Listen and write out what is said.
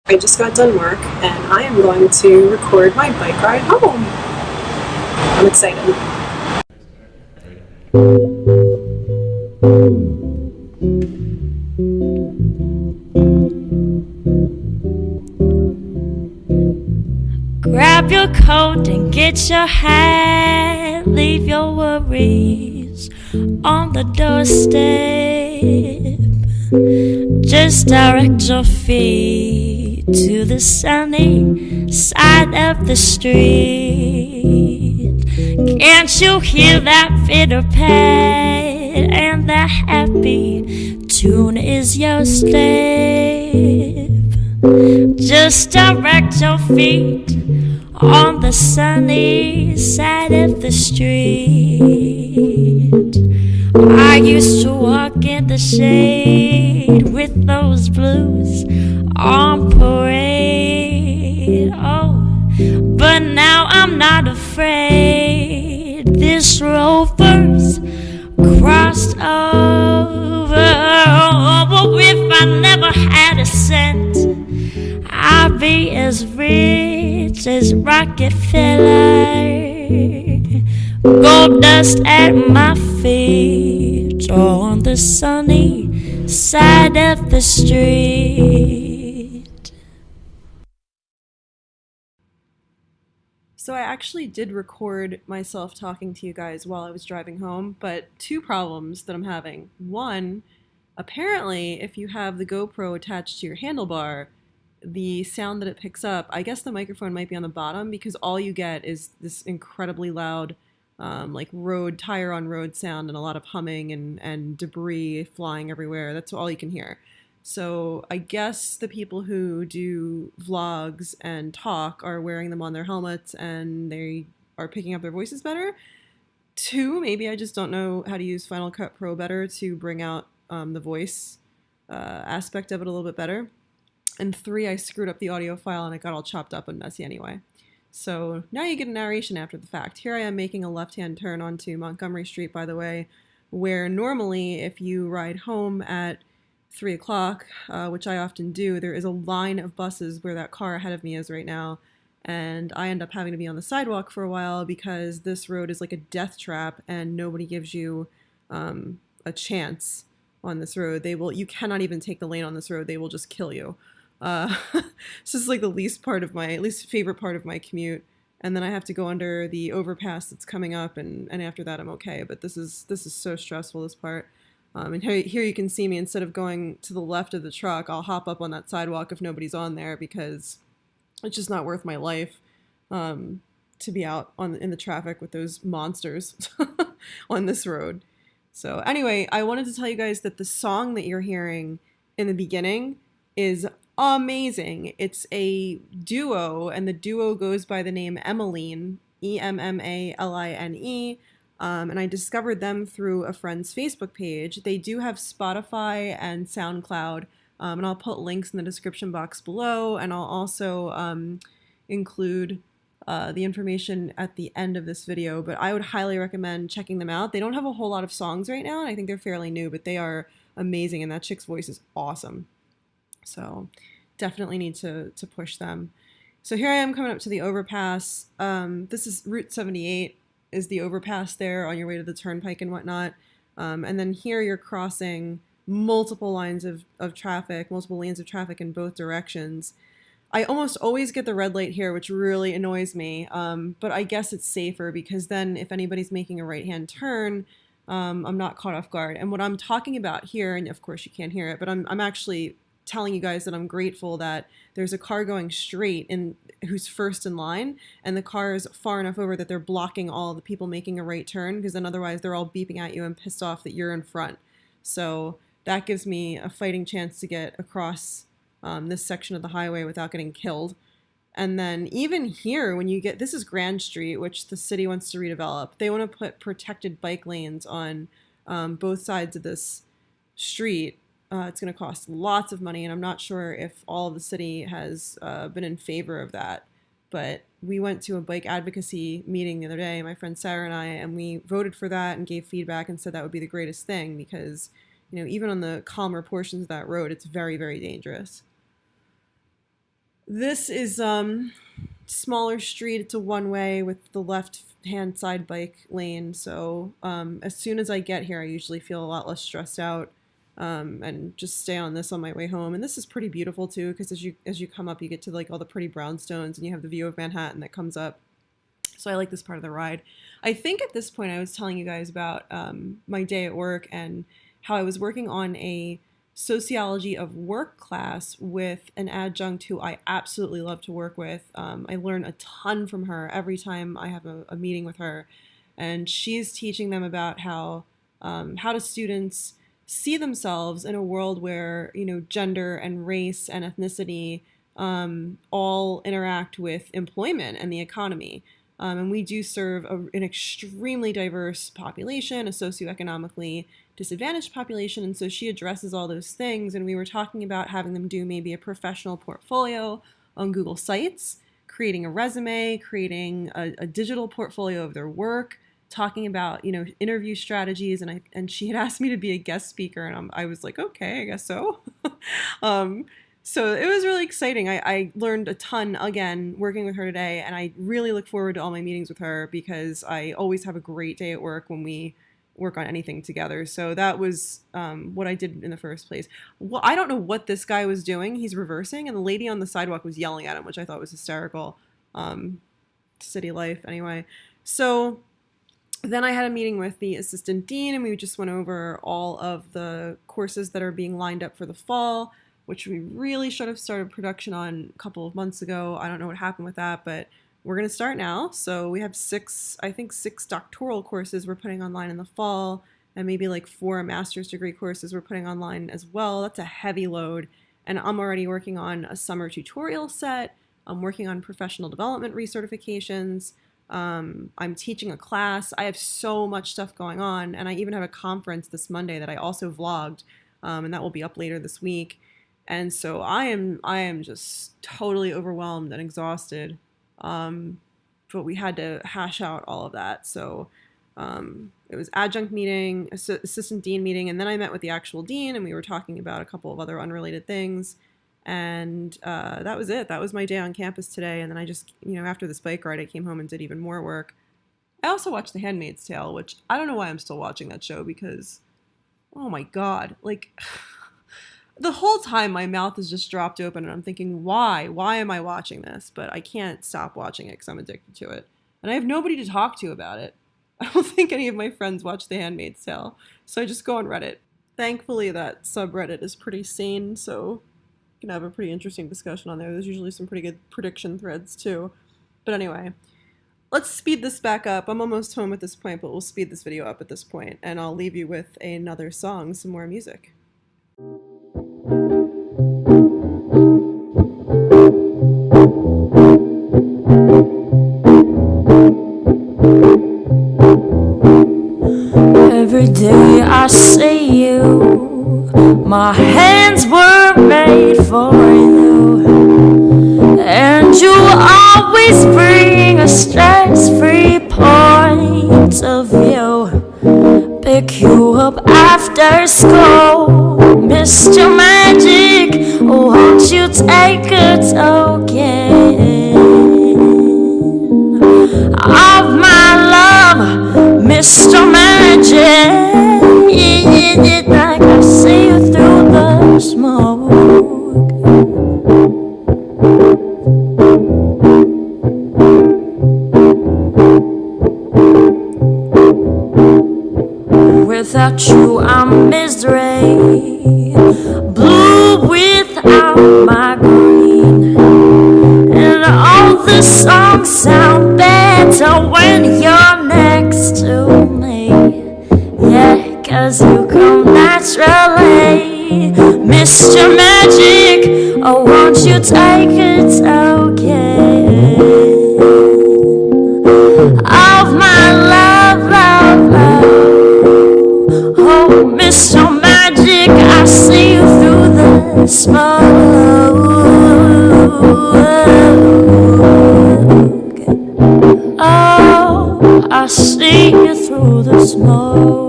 I just got done work and I am going to record my bike ride home. I'm excited. Grab your coat and get your hat. Leave your worries on the doorstep. Just direct your feet to the sunny side of the street. Can't you hear that fiddle pad? And the happy tune is your step. Just direct your feet on the sunny side of the street. I used to walk in the shade with those blues on parade. Oh, but now I'm not afraid. This rover's crossed over. Oh, if I never had a cent, I'd be as rich as Rockefeller. Gold dust at my feet on the sunny side of the street. So I actually did record myself talking to you guys while I was driving home, but two problems that I'm having. One, apparently if you have the GoPro attached to your handlebar, the sound that it picks up, I guess the microphone might be on the bottom because all you get is this incredibly loud like road, tire on road sound and a lot of humming and debris flying everywhere. That's all you can hear. So I guess the people who do vlogs and talk are wearing them on their helmets and they are picking up their voices better. Two, maybe I just don't know how to use Final Cut Pro better to bring out the voice aspect of it a little bit better. And three, I screwed up the audio file and it got all chopped up and messy anyway. So now you get a narration after the fact. Here I am making a left-hand turn onto Montgomery Street, by the way, where normally if you ride home at 3 o'clock, which I often do, there is a line of buses where that car ahead of me is right now. And I end up having to be on the sidewalk for a while because this road is like a death trap and nobody gives you a chance on this road. You cannot even take the lane on this road. They will just kill you. So this is like the least favorite part of my commute, and then I have to go under the overpass that's coming up, and after that I'm okay. But this is so stressful, this part. And here you can see me, instead of going to the left of the truck, I'll hop up on that sidewalk if nobody's on there because it's just not worth my life to be out in the traffic with those monsters on this road. So anyway, I wanted to tell you guys that the song that you're hearing in the beginning is amazing. It's a duo, and the duo goes by the name Emmaline, Emmaline. And I discovered them through a friend's Facebook page. They do have Spotify and SoundCloud, and I'll put links in the description box below, and I'll also include the information at the end of this video, but I would highly recommend checking them out. They don't have a whole lot of songs right now, and I think they're fairly new, but they are amazing, and that chick's voice is awesome. So definitely need to push them. So here I am coming up to the overpass. This is Route 78 is the overpass there on your way to the turnpike and whatnot. And then here you're crossing multiple lanes of traffic in both directions. I almost always get the red light here, which really annoys me. But I guess it's safer because then if anybody's making a right-hand turn, I'm not caught off guard. And what I'm talking about here, and of course you can't hear it, but I'm actually telling you guys that I'm grateful that there's a car going straight who's first in line, and the car is far enough over that they're blocking all the people making a right turn, because then otherwise they're all beeping at you and pissed off that you're in front. So that gives me a fighting chance to get across this section of the highway without getting killed. And then even here, when you this is Grand Street, which the city wants to redevelop. They want to put protected bike lanes on both sides of this street. It's going to cost lots of money, and I'm not sure if all of the city has been in favor of that. But we went to a bike advocacy meeting the other day, my friend Sarah and I, and we voted for that and gave feedback and said that would be the greatest thing because, you know, even on the calmer portions of that road, it's very, very dangerous. This is smaller street. It's a one-way with the left-hand side bike lane. So as soon as I get here, I usually feel a lot less stressed out and just stay on this on my way home. And this is pretty beautiful too, because as you come up, you get to like all the pretty brownstones and you have the view of Manhattan that comes up. So I like this part of the ride. I think at this point I was telling you guys about my day at work and how I was working on a sociology of work class with an adjunct who I absolutely love to work with. I learn a ton from her every time I have a meeting with her. And she's teaching them about how do students see themselves in a world where, you know, gender and race and ethnicity all interact with employment and the economy. And we do serve an extremely diverse population, a socioeconomically disadvantaged population. And so she addresses all those things. And we were talking about having them do maybe a professional portfolio on Google Sites, creating a resume, creating a digital portfolio of their work, talking about, you know, interview strategies. And she had asked me to be a guest speaker. And I was like, okay, I guess so. So it was really exciting. I learned a ton, again, working with her today, and I really look forward to all my meetings with her because I always have a great day at work when we work on anything together. So that was what I did in the first place. Well, I don't know what this guy was doing. He's reversing, and the lady on the sidewalk was yelling at him, which I thought was hysterical. City life, anyway. So then I had a meeting with the assistant dean, and we just went over all of the courses that are being lined up for the fall, which we really should have started production on a couple of months ago. I don't know what happened with that, but we're going to start now. So we have six doctoral courses we're putting online in the fall, and maybe like 4 master's degree courses we're putting online as well. That's a heavy load. And I'm already working on a summer tutorial set. I'm working on professional development recertifications. I'm teaching a class. I have so much stuff going on. And I even have a conference this Monday that I also vlogged, and that will be up later this week. And so I am just totally overwhelmed and exhausted. But we had to hash out all of that. So it was adjunct meeting, assistant dean meeting, and then I met with the actual dean and we were talking about a couple of other unrelated things. And that was it. That was my day on campus today. And then I just, you know, after this bike ride, I came home and did even more work. I also watched The Handmaid's Tale, which I don't know why I'm still watching that show because, oh my God, like... The whole time my mouth is just dropped open and I'm thinking, why? Why am I watching this? But I can't stop watching it because I'm addicted to it. And I have nobody to talk to about it. I don't think any of my friends watch The Handmaid's Tale. So I just go on Reddit. Thankfully that subreddit is pretty sane, so you can have a pretty interesting discussion on there. There's usually some pretty good prediction threads too. But anyway, let's speed this back up. I'm almost home at this point, but we'll speed this video up at this point, and I'll leave you with another song, some more music. Every day I see you, my hands were made for you, and you always bring a stress-free point of view. Pick you up after school, Mr. Magic, won't you take a token of my love, Mr. Magic? Like I see you through the smoke. Without you I'm misery, blue without my green, and all the songs sound better when you're next to me. Yeah, 'cause you come naturally, Mr. Magic, oh won't you take it okay of my love, love, love. Oh, Mr. Magic, I see you through the smoke. Oh, I see you through the smoke.